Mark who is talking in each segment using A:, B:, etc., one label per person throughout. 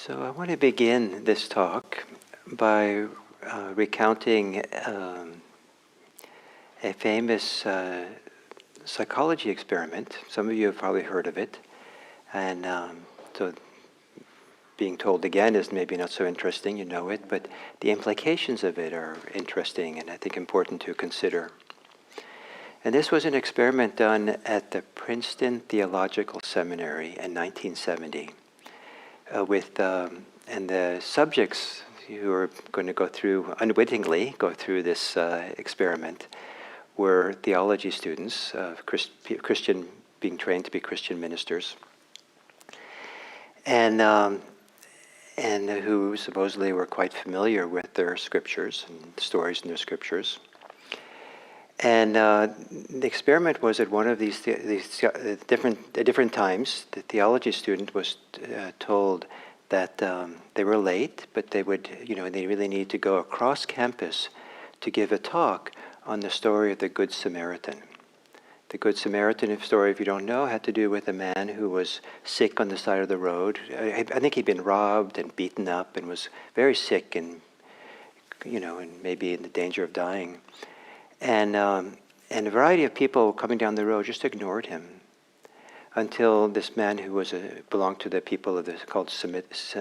A: So I want to begin this talk by recounting a famous psychology experiment. Some of you have probably heard of it, and so being told again is maybe not so interesting, you know it, but the implications of it are interesting and I think important to consider. And this was an experiment done at the Princeton Theological Seminary in 1970. And the subjects who are going to go through, unwittingly go through this experiment, were theology students, Christian, being trained to be Christian ministers, and who supposedly were quite familiar with their scriptures and stories in their scriptures. And the experiment was at one of these different times. The theology student was told that they were late, but they would, they really need to go across campus to give a talk on the story of the Good Samaritan. The Good Samaritan story, if you don't know, had to do with a man who was sick on the side of the road. I think he'd been robbed and beaten up and was very sick and, and maybe in the danger of dying. And a variety of people coming down the road just ignored him until this man who belonged to the people of called Samaritans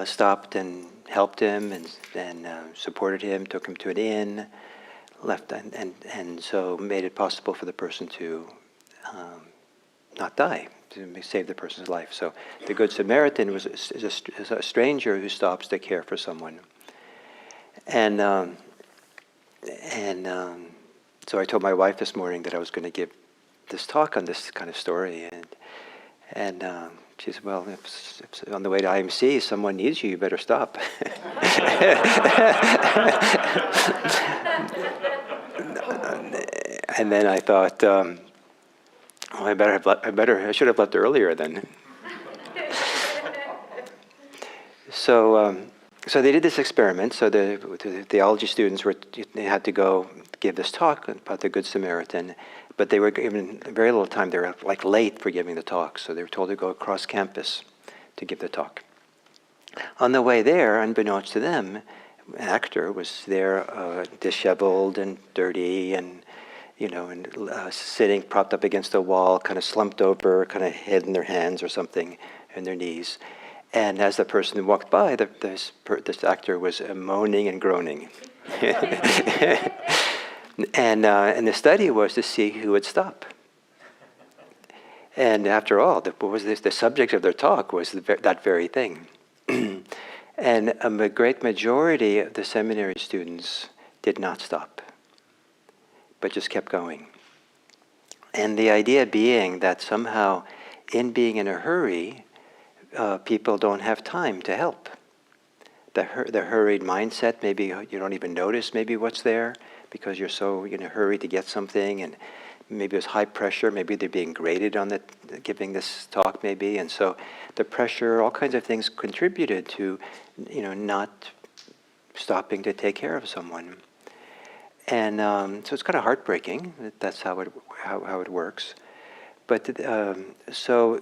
A: stopped and helped him and supported him, took him to an inn, left, and so made it possible for the person to not die, to save the person's life. So the Good Samaritan is a stranger who stops to care for someone. And so I told my wife this morning that I was going to give this talk on this kind of story, and she said, "Well, if on the way to IMC someone needs you, you better stop." And then I thought, I should have left earlier then. So they did this experiment. So the theology students they had to go give this talk about the Good Samaritan, but they were given very little time. They were like late for giving the talk, so they were told to go across campus to give the talk. On the way there, unbeknownst to them, an actor was there, disheveled and dirty, and sitting propped up against a wall, kind of slumped over, kind of head in their hands or something, and their knees. And as the person walked by, this actor was moaning and groaning. And the study was to see who would stop. And after all, the subject of their talk was that very thing. And a great majority of the seminary students did not stop, but just kept going. And the idea being that somehow, in being in a hurry, people don't have time to help. The hurried mindset, maybe you don't even notice maybe what's there because you're so in a hurry to get something, and maybe it's high pressure, maybe they're being graded on giving this talk maybe, and so the pressure, all kinds of things contributed to, not stopping to take care of someone. And so it's kind of heartbreaking that's how it works. But so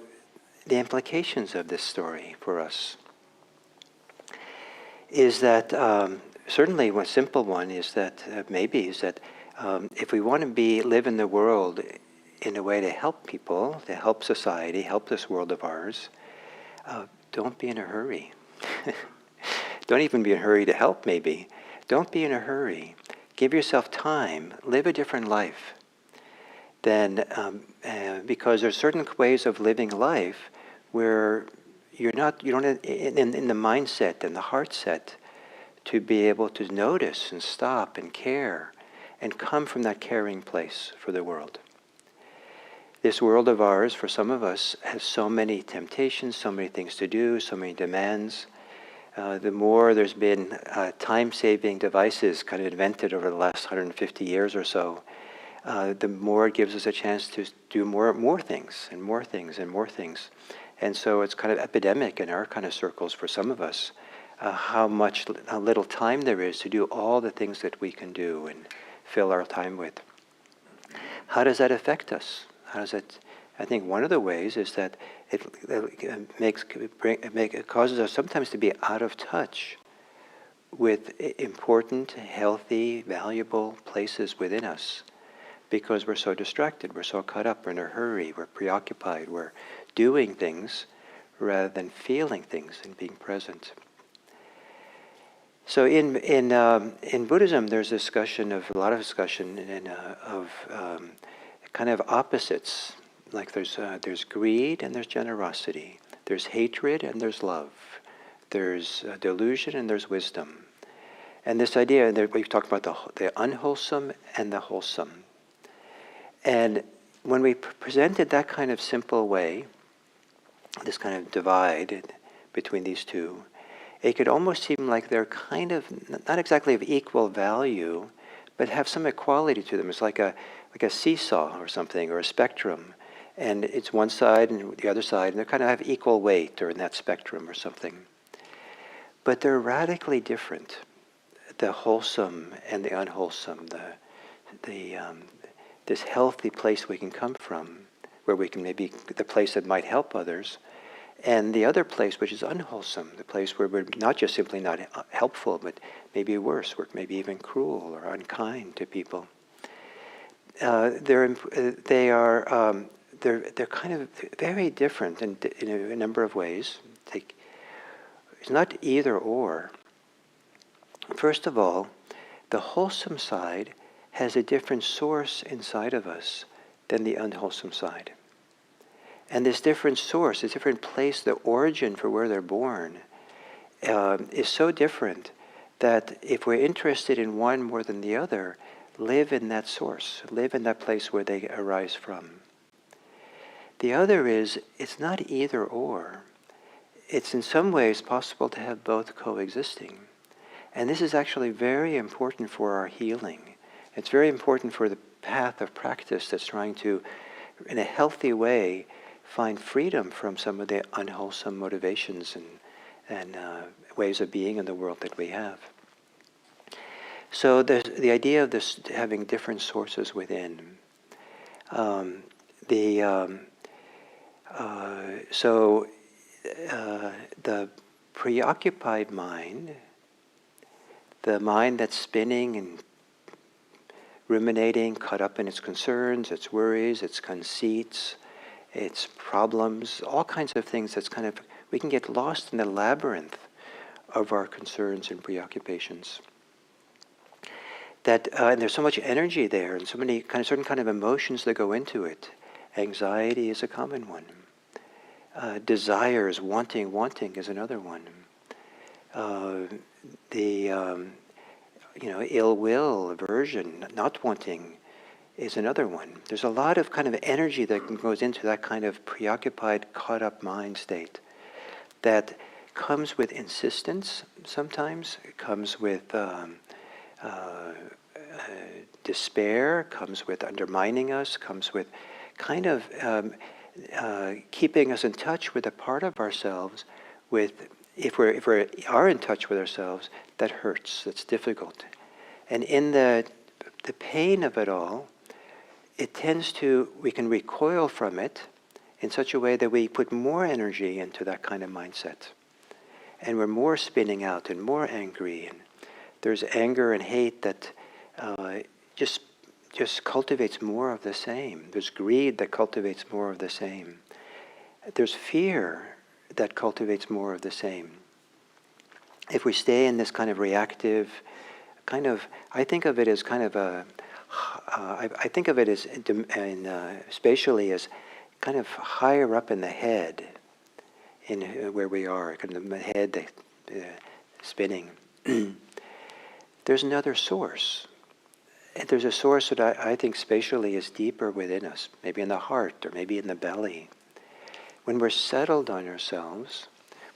A: the implications of this story for us is that certainly one simple one is that if we want to live in the world in a way to help people, to help society, help this world of ours, don't be in a hurry. Don't even be in a hurry to help, maybe. Don't be in a hurry. Give yourself time. Live a different life. Because there's certain ways of living life where you don't in the mindset and the heart set to be able to notice and stop and care and come from that caring place for the world. This world of ours, for some of us, has so many temptations, so many things to do, so many demands. The more there's been time-saving devices kind of invented over the last 150 years or so, the more it gives us a chance to do more things and more things and more things. And so it's kind of epidemic in our kind of circles for some of us, how little time there is to do all the things that we can do and fill our time with. How does that affect us? How does it I think one of the ways is that it causes us sometimes to be out of touch with important, healthy, valuable places within us, because we're so distracted, we're so caught up, we're in a hurry, we're preoccupied, we're doing things rather than feeling things and being present. So in Buddhism, there's a lot of discussion of kind of opposites. Like there's greed and there's generosity. There's hatred and there's love. There's delusion and there's wisdom. And this idea that we've talked about the unwholesome and the wholesome. And when we presented that kind of simple way, this kind of divide between these two, it could almost seem like they're kind of not exactly of equal value, but have some equality to them. It's like a seesaw or something, or a spectrum. And it's one side and the other side, and they kind of have equal weight, or in that spectrum or something. But they're radically different. The wholesome and the unwholesome, this healthy place we can come from, where we can maybe, the place that might help others, and the other place which is unwholesome, the place where we're not just simply not helpful, but maybe worse, or maybe even cruel or unkind to people. They're kind of very different in a number of ways. It's not either or. First of all, the wholesome side has a different source inside of us than the unwholesome side. And this different source, this different place, the origin for where they're born, is so different that if we're interested in one more than the other, live in that source, live in that place where they arise from. The other is, it's not either or. It's in some ways possible to have both coexisting. And this is actually very important for our healing. It's very important for the path of practice that's trying to, in a healthy way, find freedom from some of the unwholesome motivations and ways of being in the world that we have. So the idea of this having different sources within. The preoccupied mind, the mind that's spinning and ruminating, caught up in its concerns, its worries, its conceits, its problems, all kinds of things that's kind of, we can get lost in the labyrinth of our concerns and preoccupations. And there's so much energy there, and so many certain kind of emotions that go into it. Anxiety is a common one. Desires, wanting is another one. Ill will, aversion, not wanting is another one. There's a lot of kind of energy that goes into that kind of preoccupied, caught up mind state that comes with insistence sometimes. It comes with despair, comes with undermining us, comes with kind of keeping us in touch with a part of ourselves if we are in touch with ourselves, that hurts, that's difficult. And in the pain of it all, we can recoil from it in such a way that we put more energy into that kind of mindset. And we're more spinning out and more angry. And there's anger and hate that just cultivates more of the same. There's greed that cultivates more of the same. There's fear that cultivates more of the same. If we stay in this kind of reactive, I think of it as spatially as kind of higher up in the head, in where we are, kind of the head spinning. There's another source. There's a source that I think spatially is deeper within us, maybe in the heart or maybe in the belly. When we're settled on ourselves,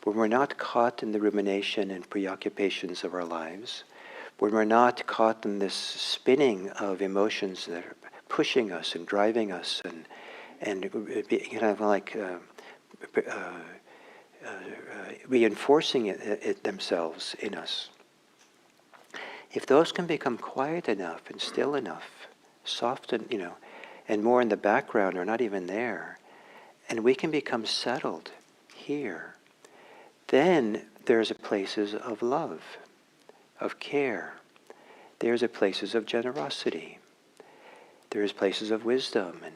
A: when we're not caught in the rumination and preoccupations of our lives, when we're not caught in this spinning of emotions that are pushing us and driving us and kind of like reinforcing it themselves in us. If those can become quiet enough and still enough, soft and more in the background or not even there, and we can become settled here, then there's a places of love, of care. There's a places of generosity. There's places of wisdom and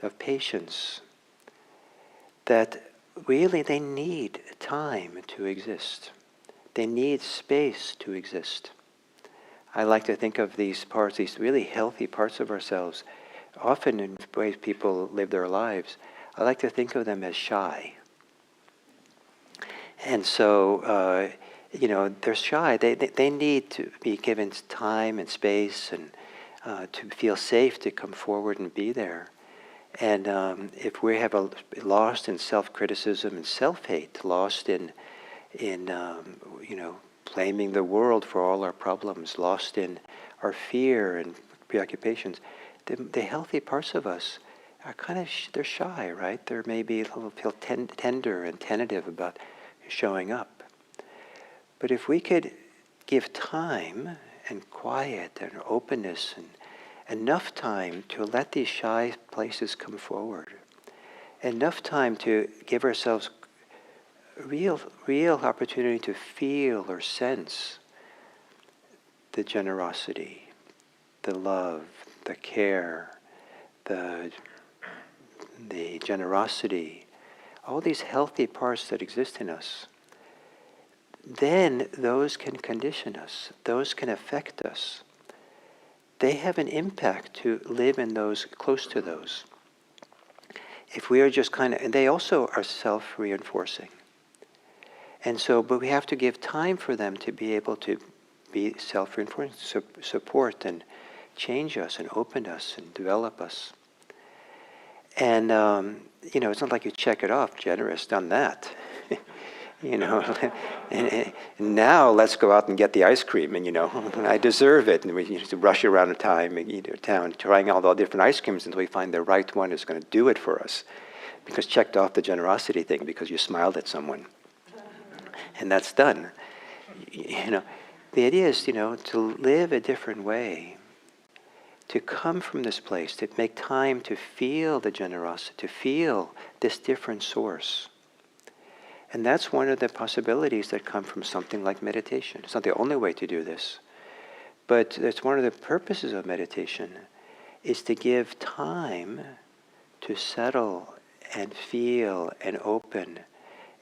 A: of patience that really they need time to exist. They need space to exist. I like to think of these parts, these really healthy parts of ourselves, often in ways people live their lives. I like to think of them as shy. And so, they're shy. They need to be given time and space and to feel safe to come forward and be there. And if we have lost in self-criticism and self-hate, lost in blaming the world for all our problems, lost in our fear and preoccupations, the healthy parts of us are kind of, they're shy, right? They're maybe a little feel tender and tentative about showing up. But if we could give time and quiet and openness and enough time to let these shy places come forward, enough time to give ourselves real opportunity to feel or sense the generosity, the love, the care, the generosity, all these healthy parts that exist in us, then those can condition us, those can affect us. They have an impact to live in those, close to those. If we are just and they also are self-reinforcing. And so, but we have to give time for them to be able to be self-reinforcing, support and change us and open us and develop us. And, it's not like you check it off, generous, done that. and now let's go out and get the ice cream, and I deserve it. And we used to rush around town, trying all the different ice creams until we find the right one is going to do it for us. Because checked off the generosity thing because you smiled at someone. And that's done. The idea is, to live a different way, to come from this place, to make time to feel the generosity, to feel this different source. And that's one of the possibilities that come from something like meditation. It's not the only way to do this, but it's one of the purposes of meditation, is to give time to settle and feel and open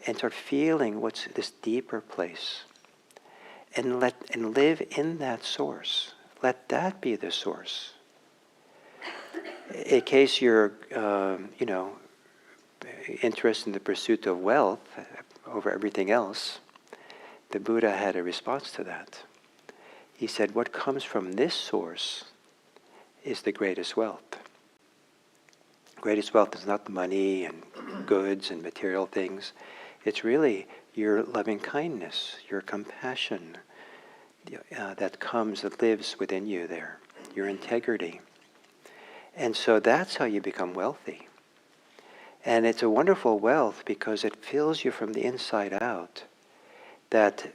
A: and start feeling what's this deeper place. And live in that source. Let that be the source. In case you're, interested in the pursuit of wealth over everything else, the Buddha had a response to that. He said, what comes from this source is the greatest wealth. Greatest wealth is not money and goods and material things. It's really your loving kindness, your compassion that lives within you there, your integrity. And so that's how you become wealthy. And it's a wonderful wealth because it fills you from the inside out that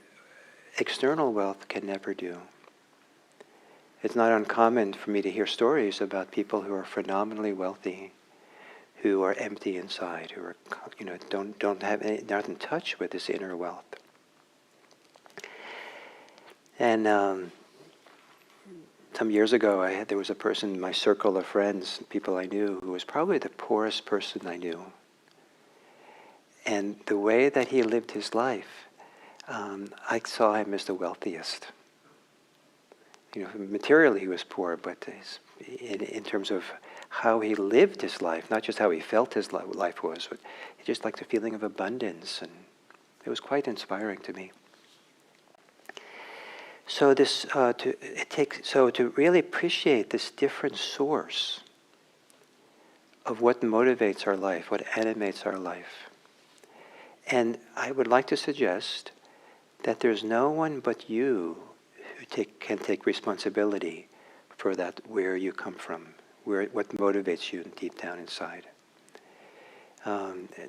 A: external wealth can never do. It's not uncommon for me to hear stories about people who are phenomenally wealthy, who are empty inside, who are, don't have any, not in touch with this inner wealth. And some years ago, there was a person in my circle of friends, people I knew, who was probably the poorest person I knew. And the way that he lived his life, I saw him as the wealthiest. Materially he was poor, but in terms of how he lived his life, not just how he felt his life was, but he just liked the feeling of abundance, and it was quite inspiring to me. So to really appreciate this different source of what motivates our life, what animates our life. And I would like to suggest that there's no one but you who can take responsibility for that, where you come from, what motivates you deep down inside.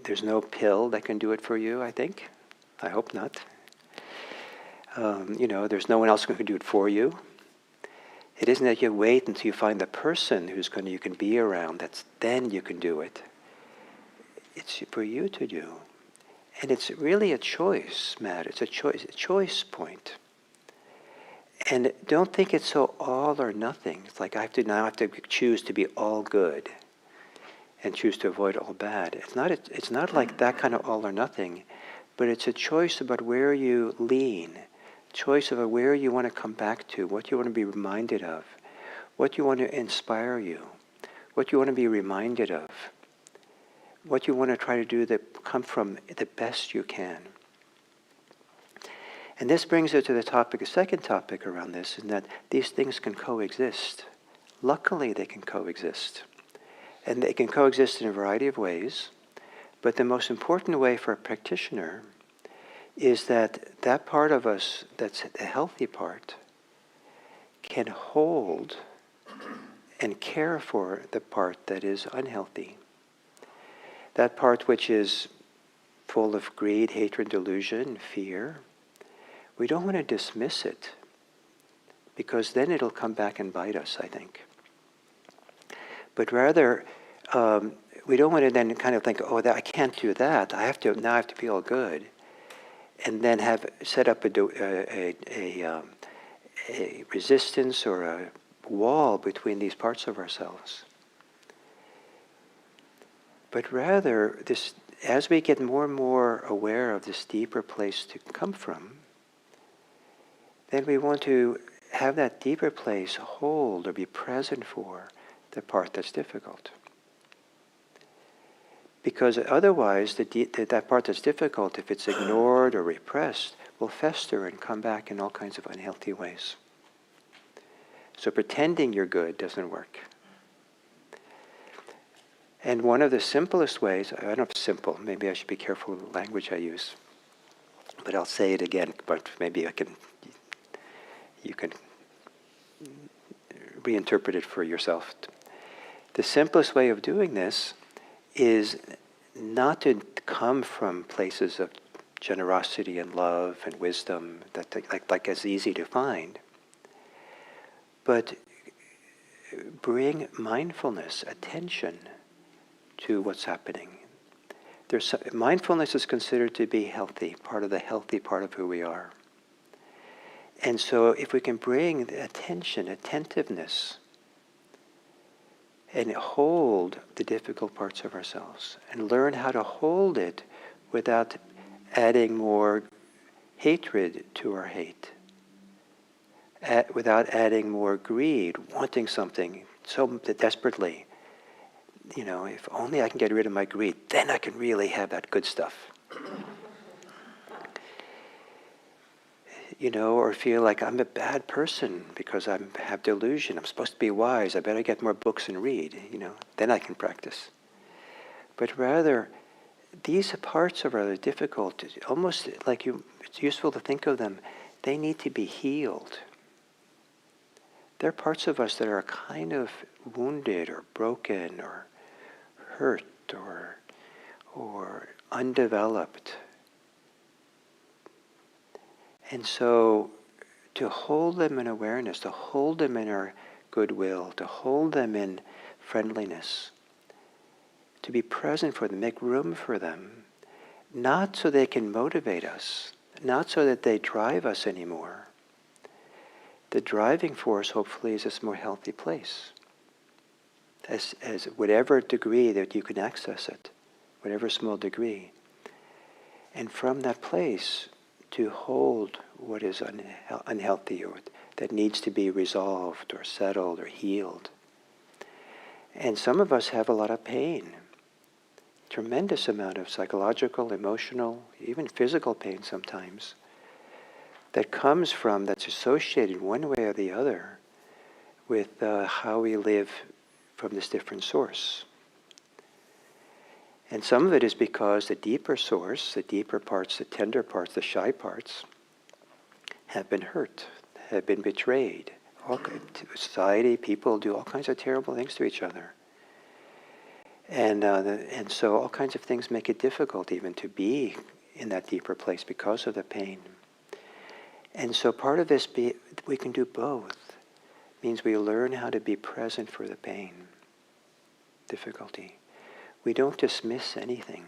A: There's no pill that can do it for you, I think. I hope not. There's no one else who can do it for you. It isn't that you wait until you find the person you can be around, then you can do it. it's for you to do. And it's really a choice, Matt. It's a choice point. And don't think it's so all or nothing. It's like I have to choose to be all good and choose to avoid all bad. It's not like that kind of all or nothing, but it's a choice about where you lean, choice about where you want to come back to, what you want to be reminded of, what you want to inspire you, what you want to be reminded of, what you want to try to do that come from the best you can. And this brings us to the second topic around this, in that these things can coexist. Luckily, they can coexist. And they can coexist in a variety of ways. But the most important way for a practitioner is that part of us that's the healthy part can hold and care for the part that is unhealthy. That part which is full of greed, hatred, delusion, fear. We don't want to dismiss it, because then it'll come back and bite us, I think. But rather, we don't want to then kind of think, I can't do that. I have to be all good, and then have set up a resistance or a wall between these parts of ourselves. But rather, as we get more and more aware of this deeper place to come from, then we want to have that deeper place hold or be present for the part that's difficult. Because otherwise, that part that's difficult, if it's ignored or repressed, will fester and come back in all kinds of unhealthy ways. So pretending you're good doesn't work. And one of the simplest ways, I don't know if it's simple, maybe I should be careful with the language I use, but I'll say it again, but maybe you can reinterpret it for yourself. The simplest way of doing this is not to come from places of generosity and love and wisdom that like is easy to find, but bring mindfulness, attention to what's happening. Mindfulness is considered to be healthy, part of the healthy part of who we are. And so if we can bring attention, attentiveness, and hold the difficult parts of ourselves, and learn how to hold it without adding more hatred to our hate, without adding more greed, wanting something so desperately. If only I can get rid of my greed, then I can really have that good stuff. Or feel like I'm a bad person because I have delusion. I'm supposed to be wise. I better get more books and read. Then I can practice. But rather, these parts are rather difficult. Almost like it's useful to think of them. They need to be healed. There are parts of us that are kind of wounded or broken or hurt or undeveloped. And so to hold them in awareness, to hold them in our goodwill, to hold them in friendliness, to be present for them, make room for them, not so they can motivate us, not so that they drive us anymore. The driving force, hopefully, is this more healthy place. As whatever degree that you can access it, whatever small degree. And from that place, to hold what is unhealthy or that needs to be resolved or settled or healed. And some of us have a lot of pain, tremendous amount of psychological, emotional, even physical pain sometimes, that's associated one way or the other with how we live from this different source. And some of it is because the deeper source, the deeper parts, the tender parts, the shy parts, have been hurt, have been betrayed. Society, people do all kinds of terrible things to each other. And so all kinds of things make it difficult even to be in that deeper place because of the pain. And so part of this, we can do both. Means we learn how to be present for the pain, difficulty. we don't dismiss anything,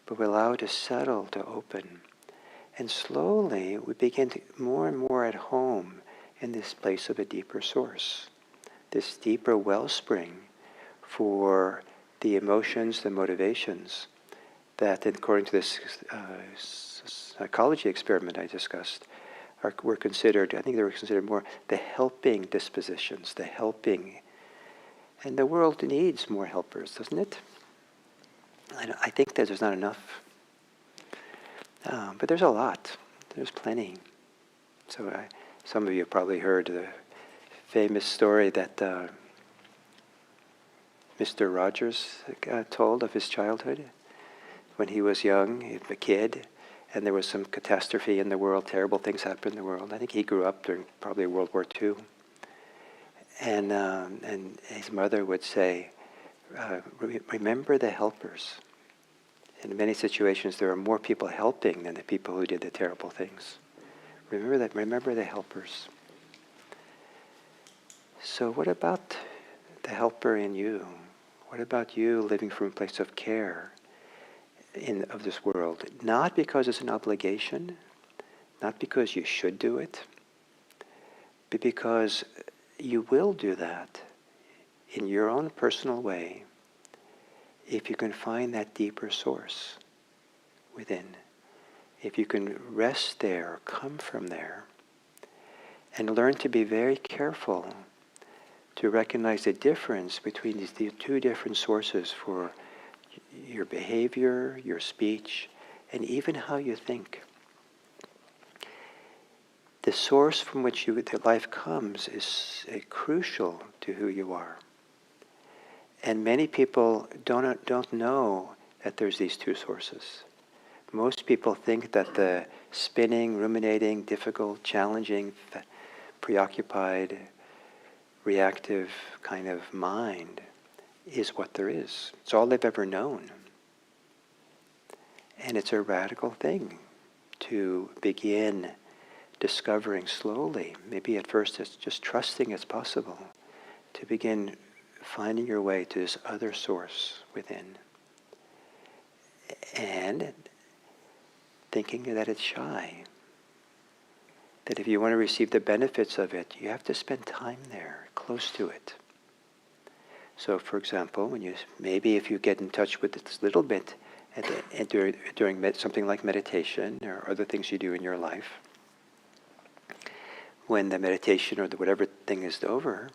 A: but we allow it to settle, to open. And slowly we begin to more and more at home in this place of a deeper source, this deeper wellspring for the emotions, the motivations that, according to this psychology experiment I discussed, were considered, I think they were considered more the helping dispositions, the helping. And the world needs more helpers, doesn't it? I think that there's not enough. But there's a lot. There's plenty. So some of you have probably heard the famous story that Mr. Rogers told of his childhood. When he was young, a kid, and there was some catastrophe in the world, terrible things happened in the world. I think he grew up during probably World War II. And his mother would say, remember the helpers. In many situations, there are more people helping than the people who did the terrible things. Remember the helpers. So what about the helper in you? What about you living from a place of care of this world? Not because it's an obligation, not because you should do it, but because you will do that in your own personal way if you can find that deeper source within. If you can rest there, come from there, and learn to be very careful to recognize the difference between these two different sources for your behavior, your speech, and even how you think. The source from which the life comes is crucial to who you are. And many people don't know that there's these two sources. Most people think that the spinning, ruminating, difficult, challenging, preoccupied, reactive kind of mind is what there is. It's all they've ever known. And it's a radical thing to begin discovering slowly. Maybe at first it's just trusting it's possible to begin finding your way to this other source within. And thinking that it's shy. That if you want to receive the benefits of it, you have to spend time there, close to it. So for example, if you get in touch with this little bit during something like meditation or other things you do in your life, when the meditation or whatever thing is over,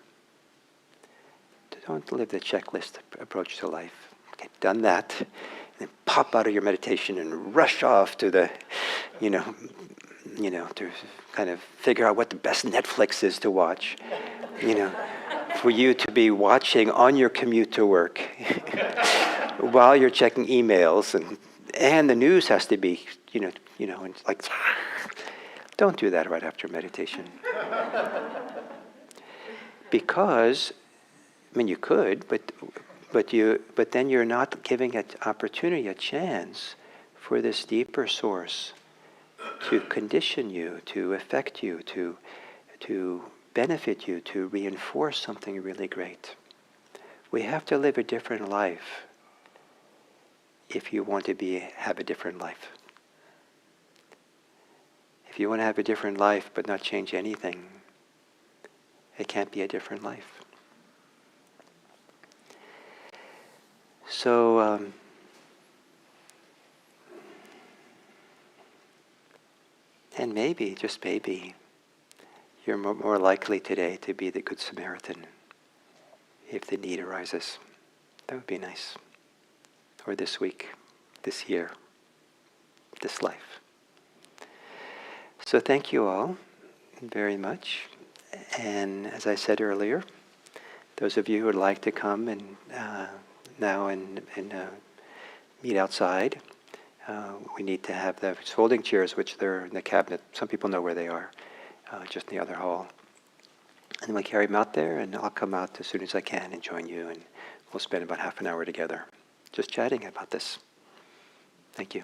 A: don't live the checklist approach to life. Okay, done that, and then pop out of your meditation and rush off to the, to kind of figure out what the best Netflix is to watch, for you to be watching on your commute to work while you're checking emails, and the news has to be, and it's like, don't do that right after meditation. Because you could, but then you're not giving it opportunity, a chance for this deeper source to condition you, to affect you, to benefit you, to reinforce something really great. We have to live a different life if you want to have a different life. If you want to have a different life but not change anything, it can't be a different life. So, and maybe, just maybe, you're more likely today to be the Good Samaritan if the need arises. That would be nice. Or this week, this year, this life. So thank you all very much. And as I said earlier, those of you who would like to come and now and meet outside. We need to have the folding chairs, which they're in the cabinet. Some people know where they are, just in the other hall. And then we carry them out there, and I'll come out as soon as I can and join you, and we'll spend about half an hour together, just chatting about this. Thank you.